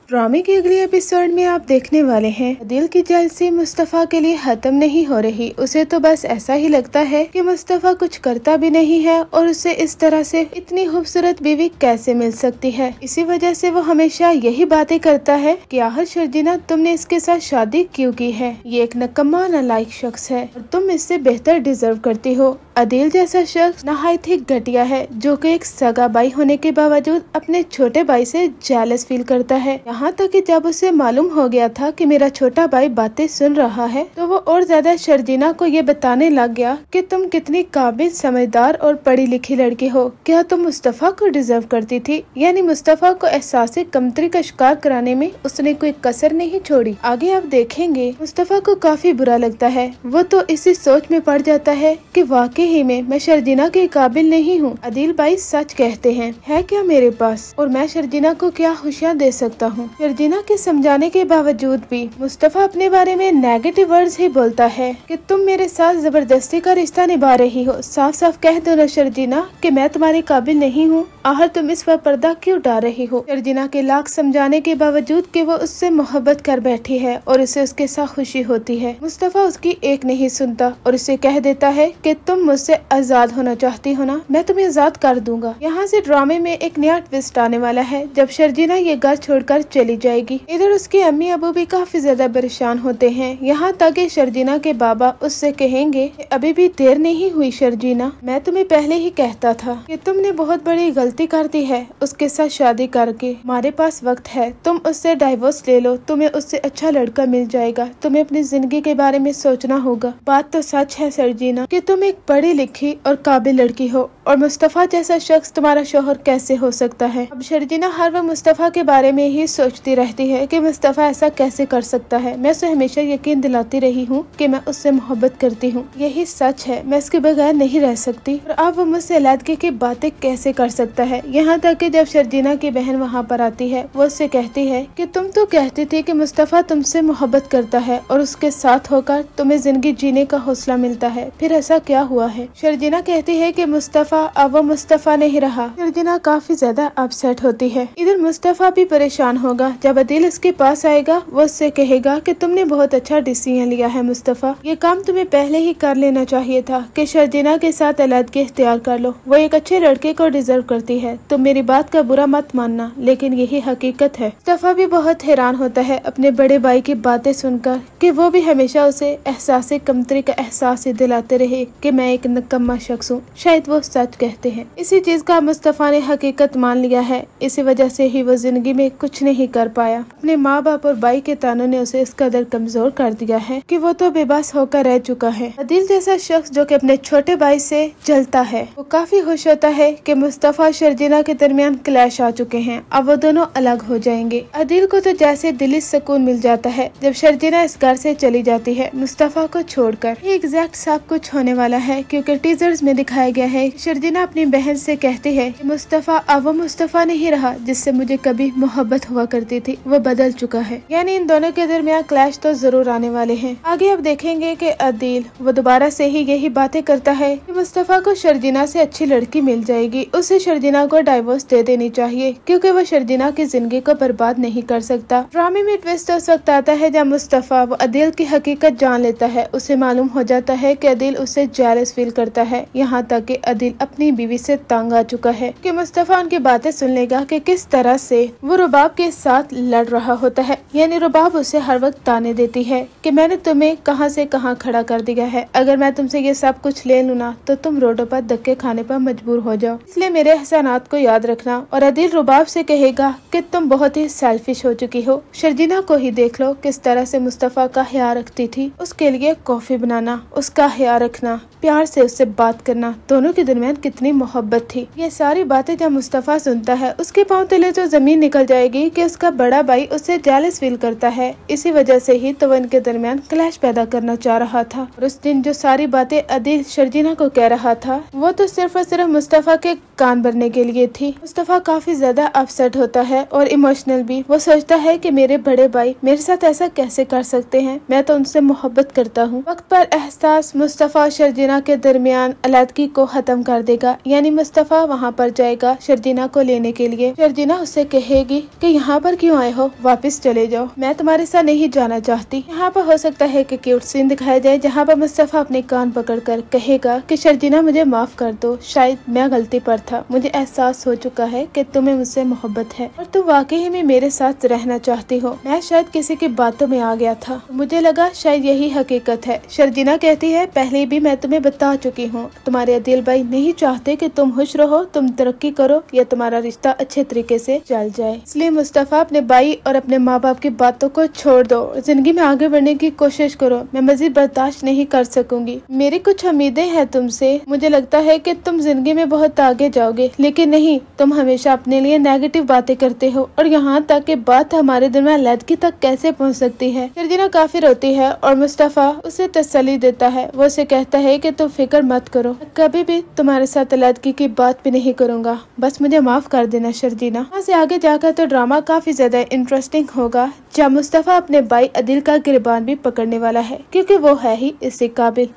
ड्रामे के अगले एपिसोड में आप देखने वाले हैं अदील की जेलसी मुस्तफा के लिए खत्म नहीं हो रही। उसे तो बस ऐसा ही लगता है कि मुस्तफा कुछ करता भी नहीं है और उसे इस तरह से इतनी खूबसूरत बीवी कैसे मिल सकती है। इसी वजह से वो हमेशा यही बातें करता है कि आखिर शर्जीना तुमने इसके साथ शादी क्यों की है, ये एक नकम्मा नालायक शख्स है और तुम इससे बेहतर डिजर्व करती हो। अदील जैसा शख्स नहायत ही घटिया है जो कि एक सगा भाई होने के बावजूद अपने छोटे भाई से जेलस फील करता है। यहाँ तक कि जब उसे मालूम हो गया था कि मेरा छोटा भाई बातें सुन रहा है तो वो और ज्यादा शर्जीना को ये बताने लग गया कि तुम कितनी काबिल, समझदार और पढ़ी लिखी लड़की हो, क्या तुम मुस्तफा को डिजर्व करती थी। यानी मुस्तफा को एहसास कमतरी का शिकार कराने में उसने कोई कसर नहीं छोड़ी। आगे आप देखेंगे मुस्तफा को काफी बुरा लगता है। वो तो इसी सोच में पड़ जाता है कि वाकई ही में मैं शर्जीना के काबिल नहीं हूँ। अदील भाई सच कहते हैं, है क्या मेरे पास और मैं शर्जीना को क्या खुशियाँ दे सकता हूँ। शर्जीना के समझाने के बावजूद भी मुस्तफा अपने बारे में नेगेटिव वर्ड्स ही बोलता है कि तुम मेरे साथ जबरदस्ती का रिश्ता निभा रही हो। साफ साफ कह दो ना शर्जीना कि मैं तुम्हारे काबिल नहीं हूँ, आखिर तुम इस पर पर्दा क्यों डाल रही हो। शर्जीना के लाख समझाने के बावजूद कि वो उससे मोहब्बत कर बैठी है और उसे उसके साथ खुशी होती है, मुस्तफा उसकी एक नहीं सुनता और उसे कह देता है कि तुम मुझसे आजाद होना चाहती हो ना, मैं तुम्हें आजाद कर दूंगा। यहाँ से ड्रामे में एक नया ट्विस्ट आने वाला है जब शर्जीना ये घर छोड़कर चली जाएगी। इधर उसके अम्मी अबू भी काफी ज्यादा परेशान होते हैं। यहाँ तक कि शर्जीना के बाबा उससे कहेंगे कि अभी भी देर नहीं हुई शर्जीना, मैं तुम्हें पहले ही कहता था कि तुमने बहुत बड़ी गलती कर दी है उसके साथ शादी करके। हमारे पास वक्त है, तुम उससे डाइवोर्स ले लो, तुम्हें उससे अच्छा लड़का मिल जाएगा। तुम्हें अपनी जिंदगी के बारे में सोचना होगा। बात तो सच है शर्जीना कि तुम एक पढ़ी लिखी और काबिल लड़की हो और मुस्तफा जैसा शख्स तुम्हारा शोहर कैसे हो सकता है। अब शर्जीना हर वक्त मुस्तफा के बारे में ही सोचती रहती है कि मुस्तफा ऐसा कैसे कर सकता है। मैं उसे हमेशा यकीन दिलाती रही हूँ कि मैं उससे मोहब्बत करती हूँ, यही सच है, मैं इसके बगैर नहीं रह सकती और अब वो मुझसे अलग की बातें कैसे कर सकता है। यहाँ तक कि जब शर्जीना की बहन वहाँ पर आती है वो उससे कहती है कि तुम तो कहती थी कि मुस्तफा तुमसे मोहब्बत करता है और उसके साथ होकर तुम्हें जिंदगी जीने का हौसला मिलता है, फिर ऐसा क्या हुआ है। शर्जीना कहती है कि मुस्तफा अब वो मुस्तफा नहीं रहा। शर्जीना काफी ज्यादा अपसेट होती है। इधर मुस्तफा भी परेशान होगा जब अदील इसके पास आएगा। वो उससे कहेगा कि तुमने बहुत अच्छा डिसीजन लिया है मुस्तफा, ये काम तुम्हें पहले ही कर लेना चाहिए था कि शर्जीना के साथ अलग इख्तियार कर लो, वो एक अच्छे लड़के को डिजर्व करती है। तुम मेरी बात का बुरा मत मानना लेकिन यही हकीकत है। मुस्तफा भी बहुत हैरान होता है अपने बड़े भाई की बातें सुनकर कि वो भी हमेशा उसे एहसास कमतरी का एहसास ही दिलाते रहे कि मैं एक नकम्मा शख्स हूँ। शायद वो सच कहते हैं। इसी चीज का मुस्तफा ने हकीकत मान लिया है। इसी वजह से ही वो जिंदगी में कुछ नहीं कर पाया। अपने माँ बाप और भाई के तानों ने उसे इस कदर कमजोर कर दिया है कि वो तो बेबस होकर रह चुका है। अदील जैसा शख्स जो कि अपने छोटे भाई से जलता है वो काफी खुश होता है कि मुस्तफा और शर्जीना के दरमियान क्लैश आ चुके हैं, अब वो दोनों अलग हो जाएंगे। अदील को तो जैसे दिली सुकून मिल जाता है जब शर्जीना इस घर से चली जाती है मुस्तफा को छोड़कर। ये एग्जैक्ट सब कुछ होने वाला है क्योंकि टीजर्स में दिखाया गया है शर्जीना अपनी बहन से कहती है कि मुस्तफा अब वो मुस्तफा नहीं रहा जिससे मुझे कभी मोहब्बत हुआ करती थी, वो बदल चुका है। यानी इन दोनों के दरमियान क्लैश तो जरूर आने वाले हैं। आगे अब देखेंगे कि अदील वो दोबारा से ही यही बातें करता है कि मुस्तफा को शर्जीना से अच्छी लड़की मिल जाएगी, उसे शर्जीना को डाइवोर्स दे देनी चाहिए क्योंकि वो शर्जीना की जिंदगी को बर्बाद नहीं कर सकता। ड्रामे में ट्विस्ट उस वक्त आता है जब मुस्तफा वो अदील की हकीकत जान लेता है। उसे मालूम हो जाता है कि अदील उससे जेलस फील करता है। यहाँ तक कि अदील अपनी बीवी से तंग आ चुका है कि मुस्तफा उनकी बातें सुन लेगा कि किस तरह से वो रुबाब के साथ लड़ रहा होता है। यानी रुबाब उसे हर वक्त ताने देती है कि मैंने तुम्हें कहां से कहां खड़ा कर दिया है, अगर मैं तुमसे ये सब कुछ ले लूँ ना तो तुम रोडों पर धक्के खाने पर मजबूर हो जाओ, इसलिए मेरे एहसानात को याद रखना। और अदील रुबाब से कहेगा कि तुम बहुत ही सेल्फिश हो चुकी हो। शर्जीना को ही देख लो किस तरह से मुस्तफा का ख्याल रखती थी, उसके लिए कॉफी बनाना, उसका ख्याल रखना, प्यार से उससे बात करना, दोनों के दरमियान कितनी मोहब्बत थी। ये सारी बातें जब मुस्तफा सुनता है उसके पांव तले तो जमीन निकल जाएगी कि उसका बड़ा भाई उससे जेलस फील करता है। इसी वजह से ही तो इनके दरमियान क्लैश पैदा करना चाह रहा था। और उस दिन जो सारी बातें अदील शर्जीना को कह रहा था वो तो सिर्फ और सिर्फ मुस्तफा के कान भरने के लिए थी। मुस्तफा काफी ज्यादा अपसेट होता है और इमोशनल भी। वो सोचता है कि मेरे बड़े भाई मेरे साथ ऐसा कैसे कर सकते हैं, मैं तो उनसे मोहब्बत करता हूँ। वक्त पर एहसास मुस्तफा और शर्जीना के दरमियान अलग को खत्म कर कर देगा, यानी मुस्तफा वहाँ पर जाएगा शर्जीना को लेने के लिए। शर्जीना उससे कहेगी कि यहाँ पर क्यों आए हो, वापस चले जाओ, मैं तुम्हारे साथ नहीं जाना चाहती। यहाँ पर हो सकता है कि क्यूट सीन दिखाया जाए जहाँ पर मुस्तफा अपने कान पकड़कर कहेगा कि शर्जीना मुझे माफ कर दो, शायद मैं गलती पर था, मुझे एहसास हो चुका है कि तुम्हें मुझसे मोहब्बत है और तुम वाकई में मेरे साथ रहना चाहती हो। मैं शायद किसी की बातों में आ गया था, मुझे लगा शायद यही हकीकत है। शर्जीना कहती है पहले भी मैं तुम्हें बता चुकी हूँ, तुम्हारे अदील भाई नहीं चाहते कि तुम खुश रहो, तुम तरक्की करो या तुम्हारा रिश्ता अच्छे तरीके से चल जाए। इसलिए मुस्तफा अपने भाई और अपने माँ बाप की बातों को छोड़ दो, जिंदगी में आगे बढ़ने की कोशिश करो, मैं मजीद बर्दाश्त नहीं कर सकूंगी। मेरी कुछ उम्मीदें हैं तुमसे, मुझे लगता है कि तुम जिंदगी में बहुत आगे जाओगे, लेकिन नहीं, तुम हमेशा अपने लिए नेगेटिव बातें करते हो और यहाँ तक कि बात हमारे दिल में अलहदगी तक कैसे पहुँच सकती है। शर्जीना काफी रोती है और मुस्तफा उसे तसल्ली देता है। वो उसे कहता है कि तुम फिक्र मत करो, कभी भी तुम्हारे साथ अलहदगी की बात भी नहीं करूंगा, बस मुझे माफ कर देना शर्जीना। यहाँ से आगे जाकर तो ड्रामा काफी ज्यादा इंटरेस्टिंग होगा, जहाँ मुस्तफा अपने भाई अदिल का गिरबान भी पकड़ने वाला है, क्योंकि वो है ही इससे काबिल।